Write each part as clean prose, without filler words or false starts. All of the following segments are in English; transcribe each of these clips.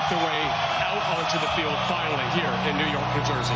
make their way out onto the field finally here in New York, New Jersey.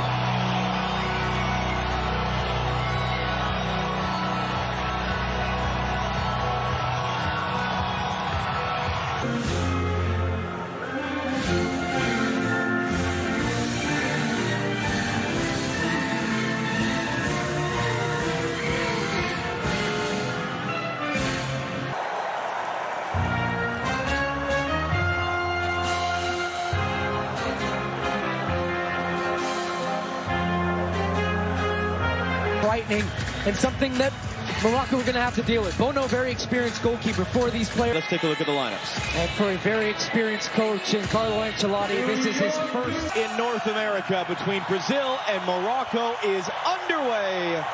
Frightening and something that Morocco are going to have to deal with. Bono, very experienced goalkeeper for these players. Let's take a look at the lineups. And for a very experienced coach in Carlo Ancelotti, this is his first in North America between Brazil and Morocco is underway.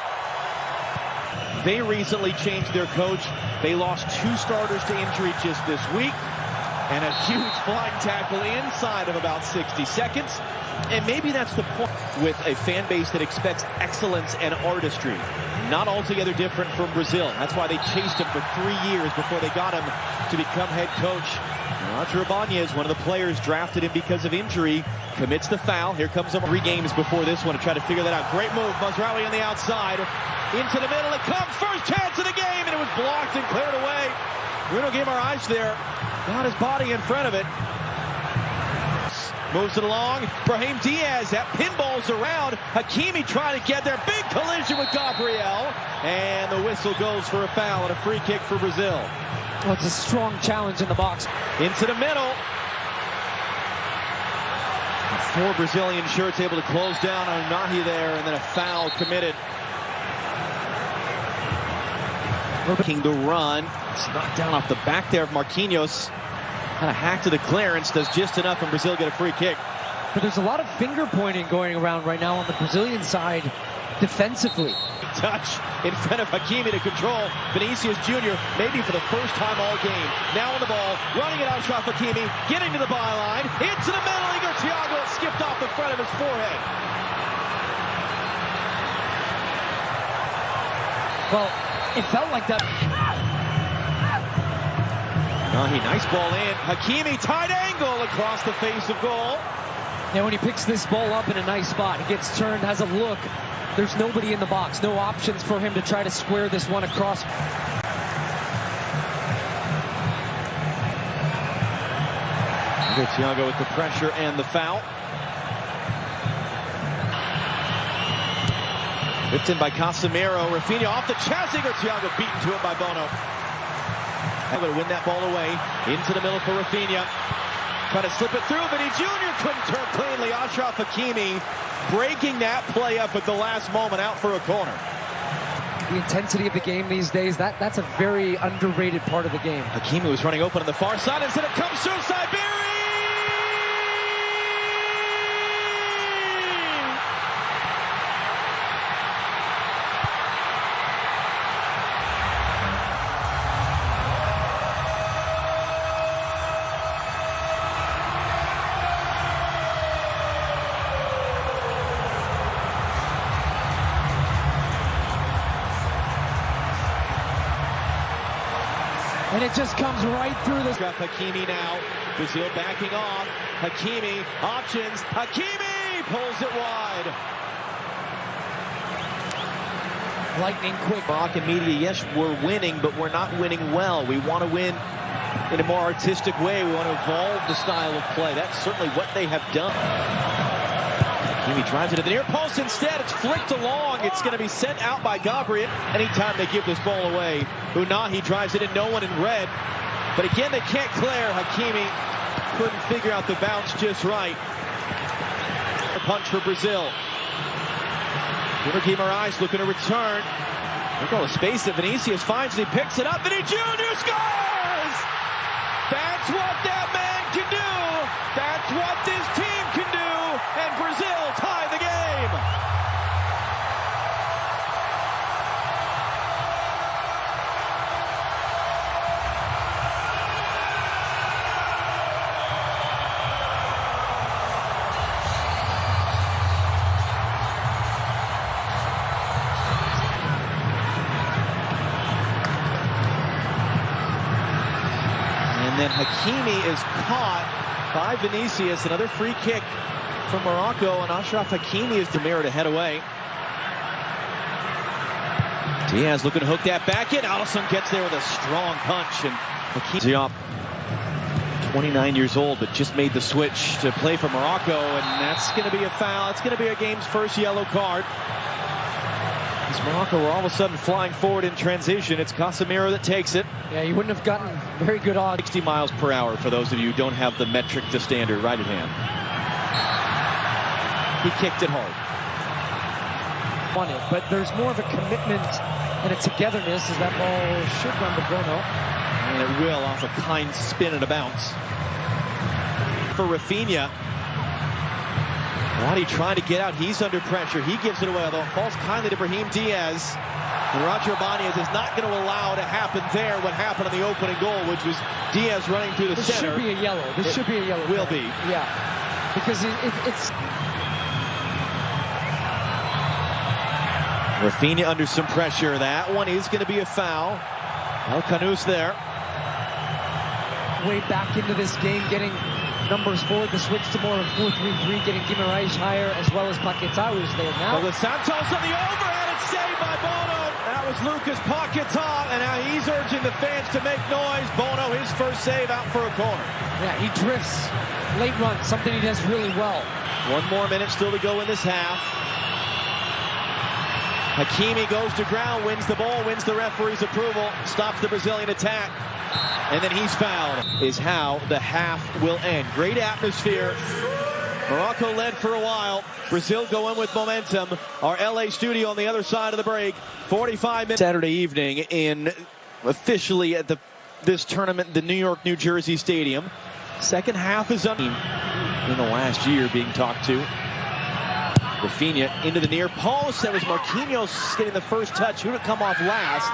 They recently changed their coach. They lost 2 starters to injury just this week. And a huge flying tackle inside of about 60 seconds. And maybe that's the point with a fan base that expects excellence and artistry. Not altogether different from Brazil. That's why they chased him for 3 years before they got him to become head coach. Roger Ibanez, one of the players, drafted him because of injury, commits the foul. Here comes him 3 games before this one to try to figure that out. Great move. Mazraoui on the outside. Into the middle. It comes. First chance of the game. And it was blocked and cleared away. Bruno Guimaraes there. Got his body in front of it. Moves it along. Brahim Diaz. That pinballs around. Hakimi trying to get there. Big collision with Gabriel. And the whistle goes for a foul and a free kick for Brazil. Well, it's a strong challenge in the box. Into the middle. 4 Brazilian shirts able to close down on Nahi there. And then a foul committed. Looking to run. It's knocked down off the back there of Marquinhos. Kind of hacked to the clearance. Does just enough and Brazil get a free kick. But there's a lot of finger pointing going around right now on the Brazilian side defensively. Touch in front of Hakimi to control Vinicius Jr. maybe for the first time all game. Now on the ball, running it out, Achraf Hakimi, getting to the byline, into the middle, Igor Thiago skipped off the front of his forehead. Well, it felt like that. Nice ball in. Hakimi, tight angle across the face of goal. Now when he picks this ball up in a nice spot, he gets turned, has a look. There's nobody in the box. No options for him to try to square this one across. Thiago with the pressure and the foul. Whipped in by Casemiro. Rafinha off the chest. Igor Thiago beaten to it by Bono. Able to win that ball away. Into the middle for Rafinha. Trying to slip it through, but he Jr. couldn't turn cleanly. Achraf Hakimi breaking that play up at the last moment out for a corner. The intensity of the game these days, that's a very underrated part of the game. Hakimi was running open on the far side. Instead it comes through Siberi! And it just comes right through the... Hakimi now. Brazil backing off. Hakimi, options. Hakimi pulls it wide. Lightning quick. Moroccan media, yes, we're winning, but we're not winning well. We want to win in a more artistic way. We want to evolve the style of play. That's certainly what they have done. Hakimi drives it to the near post instead. It's flicked along. It's going to be sent out by Gabriel. Anytime they give this ball away, Unahi drives it in, no one in red. But again, they can't clear. Hakimi couldn't figure out the bounce just right. A punch for Brazil. Guimaraes looking to return. Look at all the space that Vinicius finds. He picks it up. Vinicius Jr. scores! That's what that man can do. That's what this team can do. And Brazil tie the game. And then Hakimi is caught by Vinicius. Another free kick from Morocco, and Achraf Hakimi is the mirror to head away. Diaz looking to hook that back in. Alisson gets there with a strong punch, and Hakimi, 29 years old, but just made the switch to play for Morocco, and that's going to be a foul. It's going to be a game's first yellow card. As Morocco were all of a sudden flying forward in transition. It's Casemiro that takes it. Yeah, you wouldn't have gotten very good odds. 60 miles per hour for those of you who don't have the metric to standard right at hand. He kicked it hard. Won it, but there's more of a commitment and a togetherness as that ball should run to Bono. And it will off a kind spin and a bounce. For Rafinha. Roddy trying to get out. He's under pressure. He gives it away, although it falls kindly to Brahim Diaz. And Roger Ibanez is not going to allow to happen there what happened on the opening goal, which was Diaz running through the center. This should be a yellow. This should be a yellow. Will be. Yeah. Because it's... Rafinha under some pressure. That one is going to be a foul. El Khanous there. Way back into this game, getting numbers forward, the switch to more of 4-3-3, getting Guimaraes higher, as well as Paquetá, who's there now. Well, the Santos on the overhead, it's saved by Bono. That was Lucas Paquetá, and now he's urging the fans to make noise. Bono, his first save out for a corner. Yeah, he drifts late run, something he does really well. 1 more minute still to go in this half. Hakimi goes to ground, wins the ball, wins the referee's approval, stops the Brazilian attack, and then he's fouled. Is how the half will end. Great atmosphere. Morocco led for a while. Brazil go in with momentum. Our LA studio on the other side of the break. 45 minutes. Saturday evening in officially at this tournament, the New York, New Jersey Stadium. Second half is up in the last year being talked to. Rafinha into the near post. That was Marquinhos getting the first touch. Who would come off last?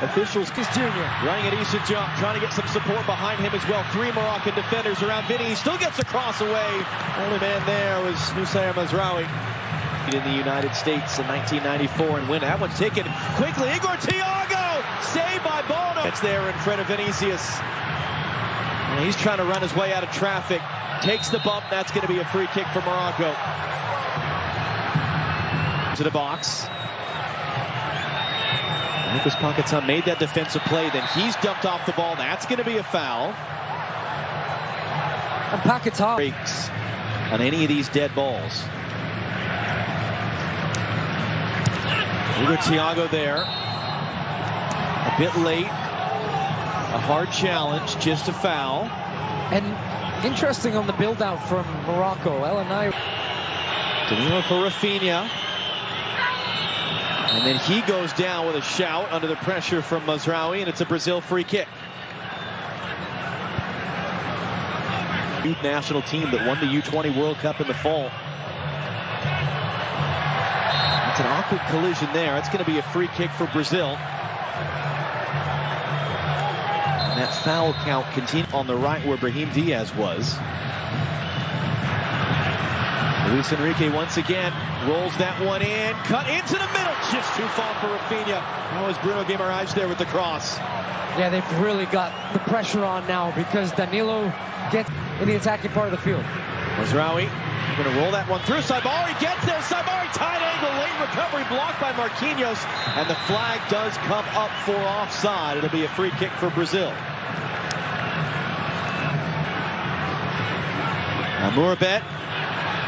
Officials, Jr. running a decent jump, trying to get some support behind him as well. 3 Moroccan defenders around Vinny. He still gets a cross away. Only man there was Nusayr Mazraoui. In the United States in 1994 and win. That one's taken quickly. Igor Thiago! Saved by Bono. It's there in front of Vinicius. And he's trying to run his way out of traffic. Takes the bump. That's going to be a free kick for Morocco. To the box. Lucas Paquetá made that defensive play, then he's dumped off the ball. That's going to be a foul. And Paquetá breaks on any of these dead balls. Igor Thiago there. A bit late. A hard challenge, just a foul. And interesting on the build-out from Morocco. Elenay. Danilo for Rafinha. And then he goes down with a shout under the pressure from Mazraoui, and it's a Brazil free kick. Youth national team that won the U20 World Cup in the fall. It's an awkward collision there. It's going to be a free kick for Brazil. And that foul count continues on the right where Brahim Diaz was. Luis Enrique once again rolls that one in, cut into the middle, just too far for Rafinha. That was Bruno Guimaraes there with the cross. Yeah, they've really got the pressure on now because Danilo gets in the attacking part of the field. Mazraoui going to roll that one through. Saibari gets there. Saibari tight angle, late recovery blocked by Marquinhos, and the flag does come up for offside. It'll be a free kick for Brazil. Amourabet.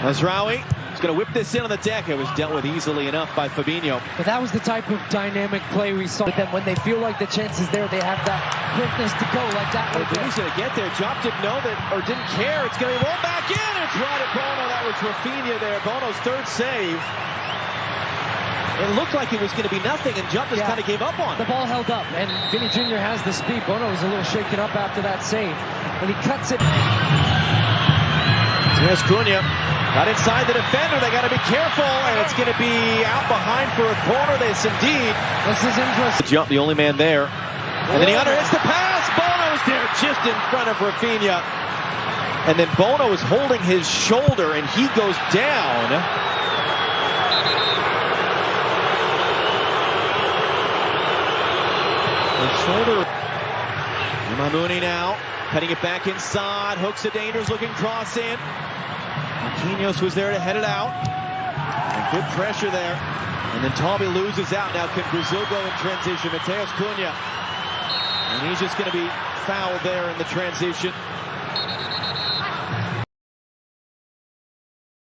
Mazraoui is going to whip this in on the deck. It was dealt with easily enough by Fabinho. But that was the type of dynamic play we saw. But then when they feel like the chance is there, they have that quickness to go like that. He's going to get there. Job didn't know that, or didn't care. It's going to be rolled back in. It's right at Bono. That was Rafinha there. Bono's third save. It looked like it was going to be nothing, and Jupp just kind of gave up on it. The ball held up, and Vinny Jr. has the speed. Bono was a little shaken up after that save, and he cuts it. Here's Cunha. Got inside the defender. They got to be careful, and it's going to be out behind for a corner. This indeed. This is interesting. Jump, the only man there. And then he underhits the pass. Bono's there just in front of Rafinha. And then Bono is holding his shoulder, and he goes down. The shoulder. Mamouni now. Cutting it back inside. Hooks a dangerous looking cross in. Marquinhos was there to head it out. And good pressure there. And then Talby loses out. Now can Brazil go in transition? Mateus Cunha. And he's just going to be fouled there in the transition.